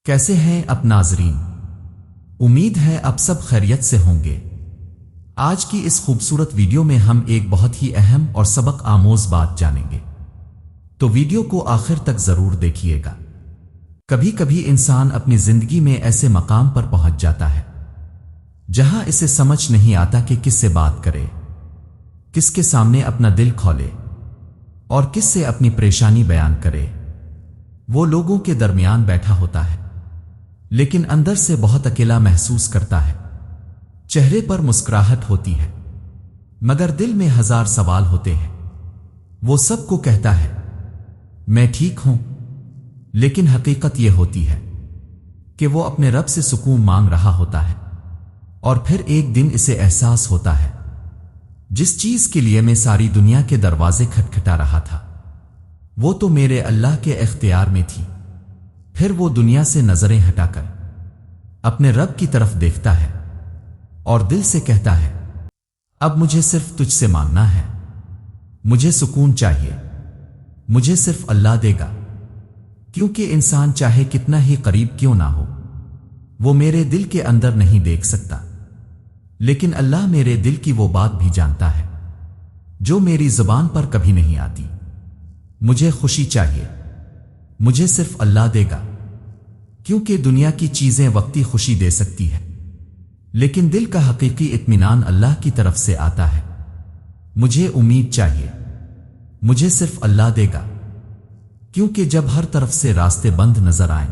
کیسے ہیں اب ناظرین؟ امید ہے اب سب خیریت سے ہوں گے۔ آج کی اس خوبصورت ویڈیو میں ہم ایک بہت ہی اہم اور سبق آموز بات جانیں گے، تو ویڈیو کو آخر تک ضرور دیکھیے گا۔ کبھی کبھی انسان اپنی زندگی میں ایسے مقام پر پہنچ جاتا ہے جہاں اسے سمجھ نہیں آتا کہ کس سے بات کرے، کس کے سامنے اپنا دل کھولے اور کس سے اپنی پریشانی بیان کرے۔ وہ لوگوں کے درمیان بیٹھا ہوتا ہے لیکن اندر سے بہت اکیلا محسوس کرتا ہے۔ چہرے پر مسکراہٹ ہوتی ہے مگر دل میں ہزار سوال ہوتے ہیں۔ وہ سب کو کہتا ہے میں ٹھیک ہوں، لیکن حقیقت یہ ہوتی ہے کہ وہ اپنے رب سے سکون مانگ رہا ہوتا ہے، اور پھر ایک دن اسے احساس ہوتا ہے جس چیز کے لیے میں ساری دنیا کے دروازے کھٹکھٹا رہا تھا وہ تو میرے اللہ کے اختیار میں تھی۔ پھر وہ دنیا سے نظریں ہٹا کر اپنے رب کی طرف دیکھتا ہے اور دل سے کہتا ہے اب مجھے صرف تجھ سے مانگنا ہے، مجھے سکون چاہیے، مجھے صرف اللہ دے گا۔ کیونکہ انسان چاہے کتنا ہی قریب کیوں نہ ہو، وہ میرے دل کے اندر نہیں دیکھ سکتا، لیکن اللہ میرے دل کی وہ بات بھی جانتا ہے جو میری زبان پر کبھی نہیں آتی۔ مجھے خوشی چاہیے، مجھے صرف اللہ دے گا۔ کیونکہ دنیا کی چیزیں وقتی خوشی دے سکتی ہے، لیکن دل کا حقیقی اطمینان اللہ کی طرف سے آتا ہے۔ مجھے امید چاہیے، مجھے صرف اللہ دے گا۔ کیونکہ جب ہر طرف سے راستے بند نظر آئیں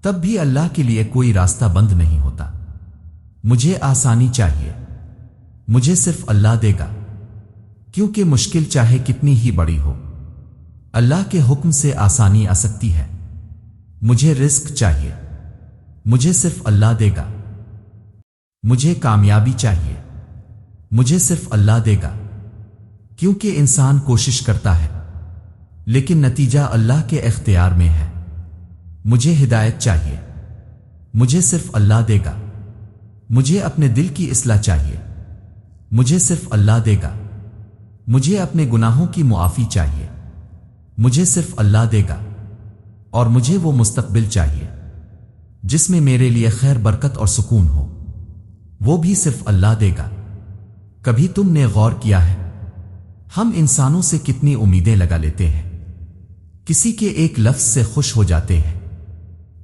تب بھی اللہ کے لیے کوئی راستہ بند نہیں ہوتا۔ مجھے آسانی چاہیے، مجھے صرف اللہ دے گا۔ کیونکہ مشکل چاہے کتنی ہی بڑی ہو، اللہ کے حکم سے آسانی آ سکتی ہے۔ مجھے رزق چاہیے، مجھے صرف اللہ دے گا۔ مجھے کامیابی چاہیے، مجھے صرف اللہ دے گا۔ کیونکہ انسان کوشش کرتا ہے لیکن نتیجہ اللہ کے اختیار میں ہے۔ مجھے ہدایت چاہیے، مجھے صرف اللہ دے گا۔ مجھے اپنے دل کی اصلاح چاہیے، مجھے صرف اللہ دے گا۔ مجھے اپنے گناہوں کی معافی چاہیے، مجھے صرف اللہ دے گا۔ اور مجھے وہ مستقبل چاہیے جس میں میرے لیے خیر، برکت اور سکون ہو، وہ بھی صرف اللہ دے گا۔ کبھی تم نے غور کیا ہے ہم انسانوں سے کتنی امیدیں لگا لیتے ہیں؟ کسی کے ایک لفظ سے خوش ہو جاتے ہیں،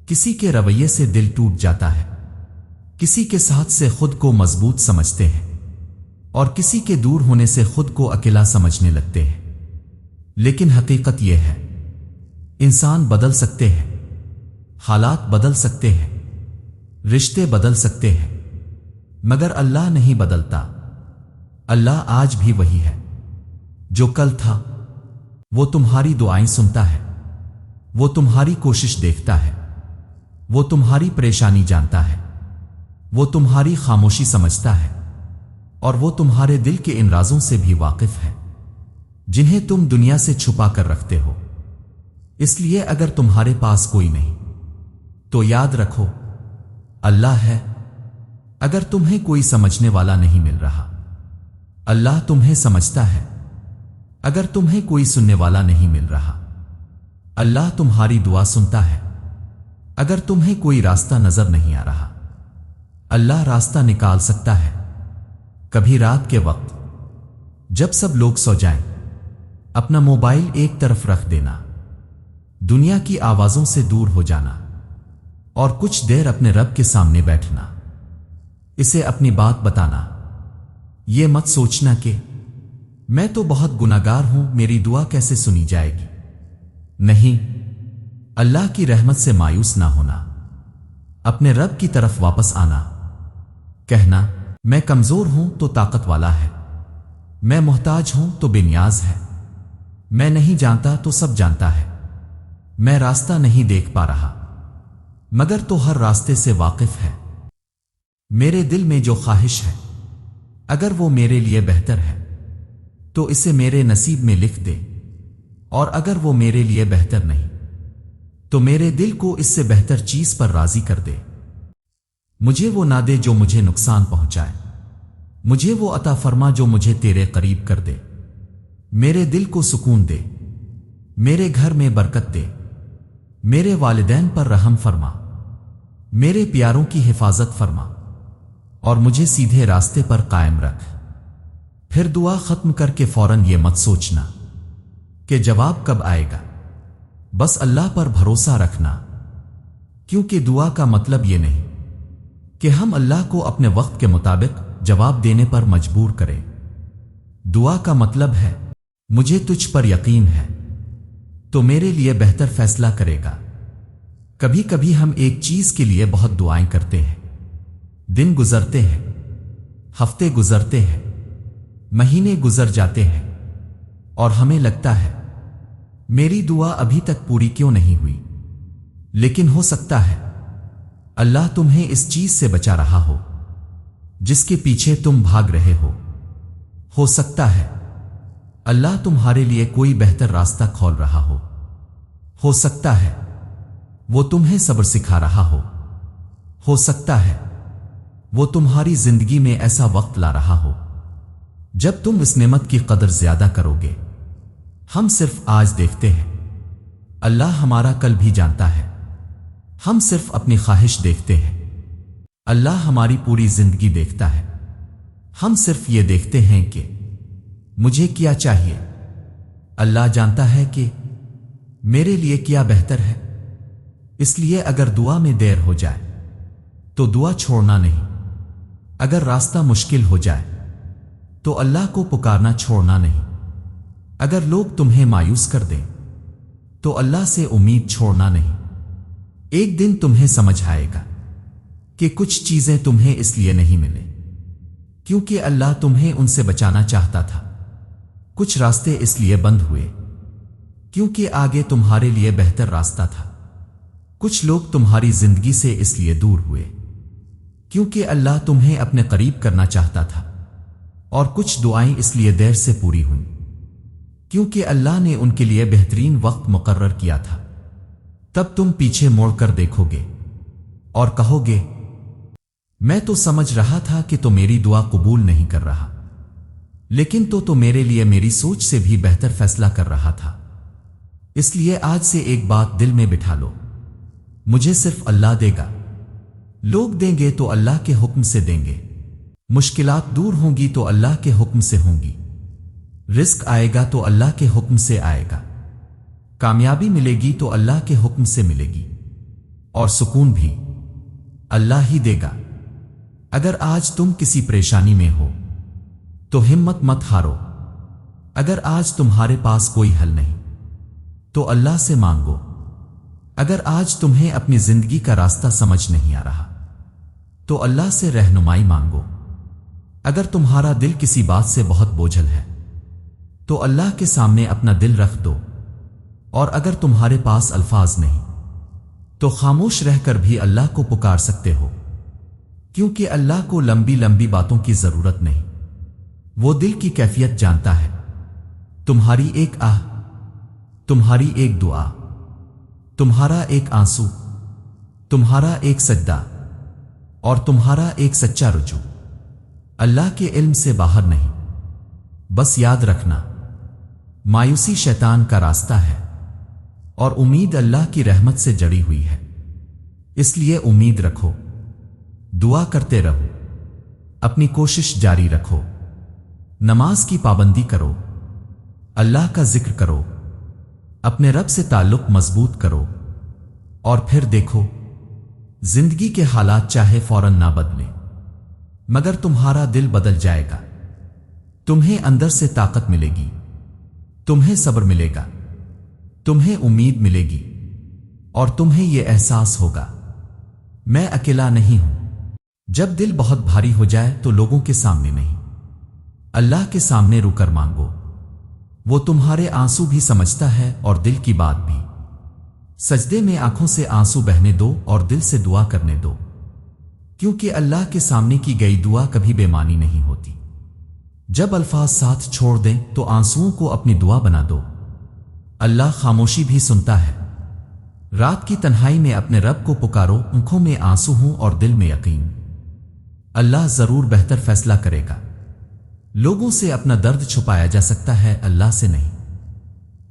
کسی کے رویے سے دل ٹوٹ جاتا ہے، کسی کے ساتھ سے خود کو مضبوط سمجھتے ہیں، اور کسی کے دور ہونے سے خود کو اکیلا سمجھنے لگتے ہیں۔ لیکن حقیقت یہ ہے انسان بدل سکتے ہیں، حالات بدل سکتے ہیں، رشتے بدل سکتے ہیں، مگر اللہ نہیں بدلتا۔ اللہ آج بھی وہی ہے جو کل تھا۔ وہ تمہاری دعائیں سنتا ہے، وہ تمہاری کوشش دیکھتا ہے، وہ تمہاری پریشانی جانتا ہے، وہ تمہاری خاموشی سمجھتا ہے، اور وہ تمہارے دل کے ان رازوں سے بھی واقف ہے جنہیں تم دنیا سے چھپا کر رکھتے ہو۔ اس لیے اگر تمہارے پاس کوئی نہیں تو یاد رکھو اللہ ہے۔ اگر تمہیں کوئی سمجھنے والا نہیں مل رہا، اللہ تمہیں سمجھتا ہے۔ اگر تمہیں کوئی سننے والا نہیں مل رہا، اللہ تمہاری دعا سنتا ہے۔ اگر تمہیں کوئی راستہ نظر نہیں آ رہا، اللہ راستہ نکال سکتا ہے۔ کبھی رات کے وقت جب سب لوگ سو جائیں، اپنا موبائل ایک طرف رکھ دینا، دنیا کی آوازوں سے دور ہو جانا، اور کچھ دیر اپنے رب کے سامنے بیٹھنا، اسے اپنی بات بتانا۔ یہ مت سوچنا کہ میں تو بہت گناہگار ہوں، میری دعا کیسے سنی جائے گی۔ نہیں، اللہ کی رحمت سے مایوس نہ ہونا، اپنے رب کی طرف واپس آنا، کہنا میں کمزور ہوں تو طاقت والا ہے، میں محتاج ہوں تو بے نیاز ہے، میں نہیں جانتا تو سب جانتا ہے، میں راستہ نہیں دیکھ پا رہا مگر تو ہر راستے سے واقف ہے۔ میرے دل میں جو خواہش ہے اگر وہ میرے لیے بہتر ہے تو اسے میرے نصیب میں لکھ دے، اور اگر وہ میرے لیے بہتر نہیں تو میرے دل کو اس سے بہتر چیز پر راضی کر دے۔ مجھے وہ نہ دے جو مجھے نقصان پہنچائے، مجھے وہ عطا فرما جو مجھے تیرے قریب کر دے۔ میرے دل کو سکون دے، میرے گھر میں برکت دے، میرے والدین پر رحم فرما، میرے پیاروں کی حفاظت فرما اور مجھے سیدھے راستے پر قائم رکھ۔ پھر دعا ختم کر کے فوراً یہ مت سوچنا کہ جواب کب آئے گا، بس اللہ پر بھروسہ رکھنا، کیونکہ دعا کا مطلب یہ نہیں کہ ہم اللہ کو اپنے وقت کے مطابق جواب دینے پر مجبور کریں۔ دعا کا مطلب ہے مجھے تجھ پر یقین ہے تو میرے لیے بہتر فیصلہ کرے گا۔ کبھی کبھی ہم ایک چیز کے لیے بہت دعائیں کرتے ہیں، دن گزرتے ہیں، ہفتے گزرتے ہیں، مہینے گزر جاتے ہیں اور ہمیں لگتا ہے میری دعا ابھی تک پوری کیوں نہیں ہوئی؟ لیکن ہو سکتا ہے اللہ تمہیں اس چیز سے بچا رہا ہو جس کے پیچھے تم بھاگ رہے ہو سکتا ہے اللہ تمہارے لیے کوئی بہتر راستہ کھول رہا ہو سکتا ہے وہ تمہیں صبر سکھا رہا ہو سکتا ہے وہ تمہاری زندگی میں ایسا وقت لا رہا ہو جب تم اس نعمت کی قدر زیادہ کرو گے۔ ہم صرف آج دیکھتے ہیں، اللہ ہمارا کل بھی جانتا ہے۔ ہم صرف اپنی خواہش دیکھتے ہیں، اللہ ہماری پوری زندگی دیکھتا ہے۔ ہم صرف یہ دیکھتے ہیں کہ مجھے کیا چاہیے، اللہ جانتا ہے کہ میرے لیے کیا بہتر ہے۔ اس لیے اگر دعا میں دیر ہو جائے تو دعا چھوڑنا نہیں، اگر راستہ مشکل ہو جائے تو اللہ کو پکارنا چھوڑنا نہیں، اگر لوگ تمہیں مایوس کر دیں تو اللہ سے امید چھوڑنا نہیں۔ ایک دن تمہیں سمجھ آئے گا کہ کچھ چیزیں تمہیں اس لیے نہیں ملیں کیونکہ اللہ تمہیں ان سے بچانا چاہتا تھا، کچھ راستے اس لیے بند ہوئے کیونکہ آگے تمہارے لیے بہتر راستہ تھا، کچھ لوگ تمہاری زندگی سے اس لیے دور ہوئے کیونکہ اللہ تمہیں اپنے قریب کرنا چاہتا تھا، اور کچھ دعائیں اس لیے دیر سے پوری ہوئیں کیونکہ اللہ نے ان کے لیے بہترین وقت مقرر کیا تھا۔ تب تم پیچھے موڑ کر دیکھو گے اور کہو گے میں تو سمجھ رہا تھا کہ تو میری دعا قبول نہیں کر رہا، لیکن تو میرے لیے میری سوچ سے بھی بہتر فیصلہ کر رہا تھا۔ اس لیے آج سے ایک بات دل میں بٹھا لو، مجھے صرف اللہ دے گا، لوگ دیں گے تو اللہ کے حکم سے دیں گے، مشکلات دور ہوں گی تو اللہ کے حکم سے ہوں گی، رزق آئے گا تو اللہ کے حکم سے آئے گا، کامیابی ملے گی تو اللہ کے حکم سے ملے گی، اور سکون بھی اللہ ہی دے گا۔ اگر آج تم کسی پریشانی میں ہو تو ہمت مت ہارو، اگر آج تمہارے پاس کوئی حل نہیں تو اللہ سے مانگو، اگر آج تمہیں اپنی زندگی کا راستہ سمجھ نہیں آ رہا تو اللہ سے رہنمائی مانگو، اگر تمہارا دل کسی بات سے بہت بوجھل ہے تو اللہ کے سامنے اپنا دل رکھ دو، اور اگر تمہارے پاس الفاظ نہیں تو خاموش رہ کر بھی اللہ کو پکار سکتے ہو، کیونکہ اللہ کو لمبی لمبی باتوں کی ضرورت نہیں، وہ دل کی کیفیت جانتا ہے۔ تمہاری ایک آہ، تمہاری ایک دعا، تمہارا ایک آنسو، تمہارا ایک سجدہ اور تمہارا ایک سچا رجوع اللہ کے علم سے باہر نہیں۔ بس یاد رکھنا، مایوسی شیطان کا راستہ ہے اور امید اللہ کی رحمت سے جڑی ہوئی ہے، اس لیے امید رکھو، دعا کرتے رہو، اپنی کوشش جاری رکھو، نماز کی پابندی کرو، اللہ کا ذکر کرو، اپنے رب سے تعلق مضبوط کرو، اور پھر دیکھو زندگی کے حالات چاہے فوراً نہ بدلیں مگر تمہارا دل بدل جائے گا، تمہیں اندر سے طاقت ملے گی، تمہیں صبر ملے گا، تمہیں امید ملے گی، اور تمہیں یہ احساس ہوگا میں اکیلا نہیں ہوں۔ جب دل بہت بھاری ہو جائے تو لوگوں کے سامنے نہیں، اللہ کے سامنے رو کر مانگو، وہ تمہارے آنسو بھی سمجھتا ہے اور دل کی بات بھی۔ سجدے میں آنکھوں سے آنسو بہنے دو اور دل سے دعا کرنے دو، کیونکہ اللہ کے سامنے کی گئی دعا کبھی بے معنی نہیں ہوتی۔ جب الفاظ ساتھ چھوڑ دیں تو آنسوؤں کو اپنی دعا بنا دو، اللہ خاموشی بھی سنتا ہے۔ رات کی تنہائی میں اپنے رب کو پکارو، آنکھوں میں آنسو ہوں اور دل میں یقین، اللہ ضرور بہتر فیصلہ کرے گا۔ لوگوں سے اپنا درد چھپایا جا سکتا ہے، اللہ سے نہیں،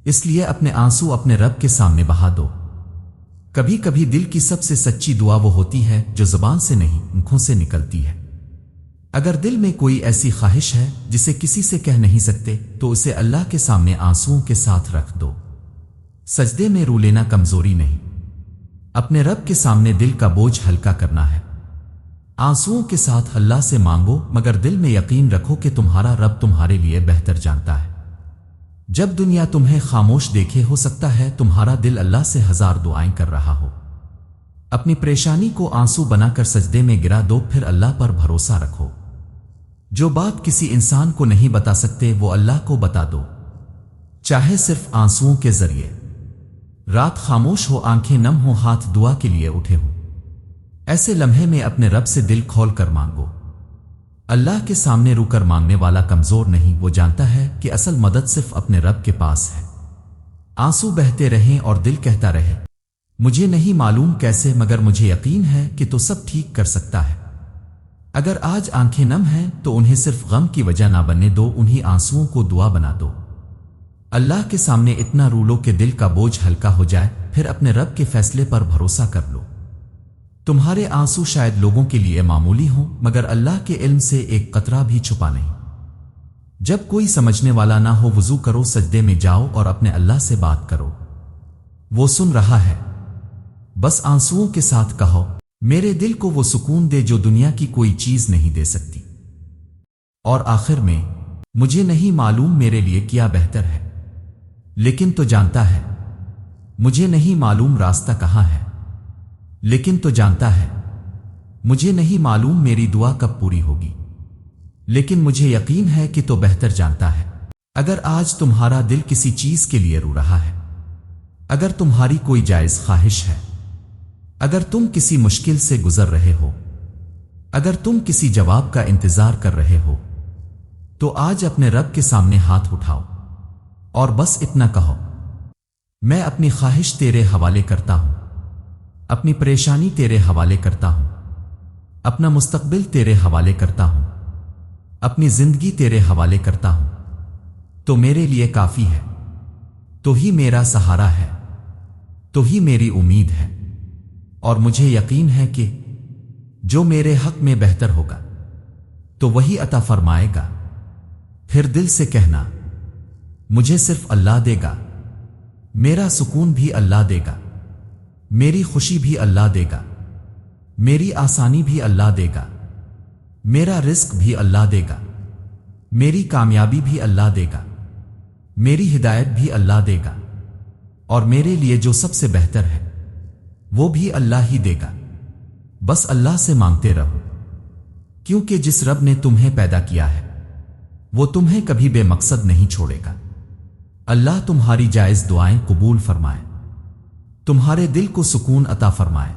اس لیے اپنے آنسو اپنے رب کے سامنے بہا دو، کبھی کبھی دل کی سب سے سچی دعا وہ ہوتی ہے جو زبان سے نہیں آنکھوں سے نکلتی ہے۔ اگر دل میں کوئی ایسی خواہش ہے جسے کسی سے کہہ نہیں سکتے تو اسے اللہ کے سامنے آنسوؤں کے ساتھ رکھ دو۔ سجدے میں رو لینا کمزوری نہیں، اپنے رب کے سامنے دل کا بوجھ ہلکا کرنا ہے۔ آنسوؤں کے ساتھ اللہ سے مانگو، مگر دل میں یقین رکھو کہ تمہارا رب تمہارے لیے بہتر جانتا ہے۔ جب دنیا تمہیں خاموش دیکھے، ہو سکتا ہے تمہارا دل اللہ سے 1000 دعائیں کر رہا ہو۔ اپنی پریشانی کو آنسو بنا کر سجدے میں گرا دو، پھر اللہ پر بھروسہ رکھو۔ جو بات کسی انسان کو نہیں بتا سکتے وہ اللہ کو بتا دو، چاہے صرف آنسوؤں کے ذریعے۔ رات خاموش ہو، آنکھیں نم ہو، ہاتھ دعا کے لیے اٹھے ہوں، ایسے لمحے میں اپنے رب سے دل کھول کر مانگو۔ اللہ کے سامنے رو کر مانگنے والا کمزور نہیں، وہ جانتا ہے کہ اصل مدد صرف اپنے رب کے پاس ہے۔ آنسو بہتے رہیں اور دل کہتا رہے، مجھے نہیں معلوم کیسے، مگر مجھے یقین ہے کہ تو سب ٹھیک کر سکتا ہے۔ اگر آج آنکھیں نم ہیں تو انہیں صرف غم کی وجہ نہ بننے دو، انہی آنسوؤں کو دعا بنا دو۔ اللہ کے سامنے اتنا رو لو کہ دل کا بوجھ ہلکا ہو جائے، پھر اپنے رب کے فیصلے پر بھروسہ کر لو۔ تمہارے آنسو شاید لوگوں کے لیے معمولی ہوں، مگر اللہ کے علم سے ایک قطرہ بھی چھپا نہیں۔ جب کوئی سمجھنے والا نہ ہو، وضو کرو، سجدے میں جاؤ اور اپنے اللہ سے بات کرو، وہ سن رہا ہے۔ بس آنسوؤں کے ساتھ کہو، میرے دل کو وہ سکون دے جو دنیا کی کوئی چیز نہیں دے سکتی۔ اور آخر میں، مجھے نہیں معلوم میرے لیے کیا بہتر ہے، لیکن تو جانتا ہے۔ مجھے نہیں معلوم راستہ کہاں ہے، لیکن تو جانتا ہے۔ مجھے نہیں معلوم میری دعا کب پوری ہوگی، لیکن مجھے یقین ہے کہ تو بہتر جانتا ہے۔ اگر آج تمہارا دل کسی چیز کے لیے رو رہا ہے، اگر تمہاری کوئی جائز خواہش ہے، اگر تم کسی مشکل سے گزر رہے ہو، اگر تم کسی جواب کا انتظار کر رہے ہو، تو آج اپنے رب کے سامنے ہاتھ اٹھاؤ اور بس اتنا کہو، میں اپنی خواہش تیرے حوالے کرتا ہوں، اپنی پریشانی تیرے حوالے کرتا ہوں، اپنا مستقبل تیرے حوالے کرتا ہوں، اپنی زندگی تیرے حوالے کرتا ہوں۔ تو میرے لیے کافی ہے، تو ہی میرا سہارا ہے، تو ہی میری امید ہے، اور مجھے یقین ہے کہ جو میرے حق میں بہتر ہوگا تو وہی عطا فرمائے گا۔ پھر دل سے کہنا، مجھے صرف اللہ دے گا، میرا سکون بھی اللہ دے گا، میری خوشی بھی اللہ دے گا، میری آسانی بھی اللہ دے گا، میرا رزق بھی اللہ دے گا، میری کامیابی بھی اللہ دے گا، میری ہدایت بھی اللہ دے گا، اور میرے لیے جو سب سے بہتر ہے وہ بھی اللہ ہی دے گا۔ بس اللہ سے مانگتے رہو، کیونکہ جس رب نے تمہیں پیدا کیا ہے وہ تمہیں کبھی بے مقصد نہیں چھوڑے گا۔ اللہ تمہاری جائز دعائیں قبول فرمائے، تمہارے دل کو سکون عطا فرمائے،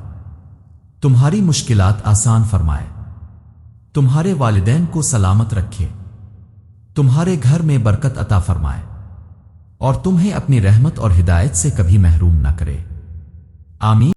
تمہاری مشکلات آسان فرمائے، تمہارے والدین کو سلامت رکھے، تمہارے گھر میں برکت عطا فرمائے، اور تمہیں اپنی رحمت اور ہدایت سے کبھی محروم نہ کرے۔ آمین۔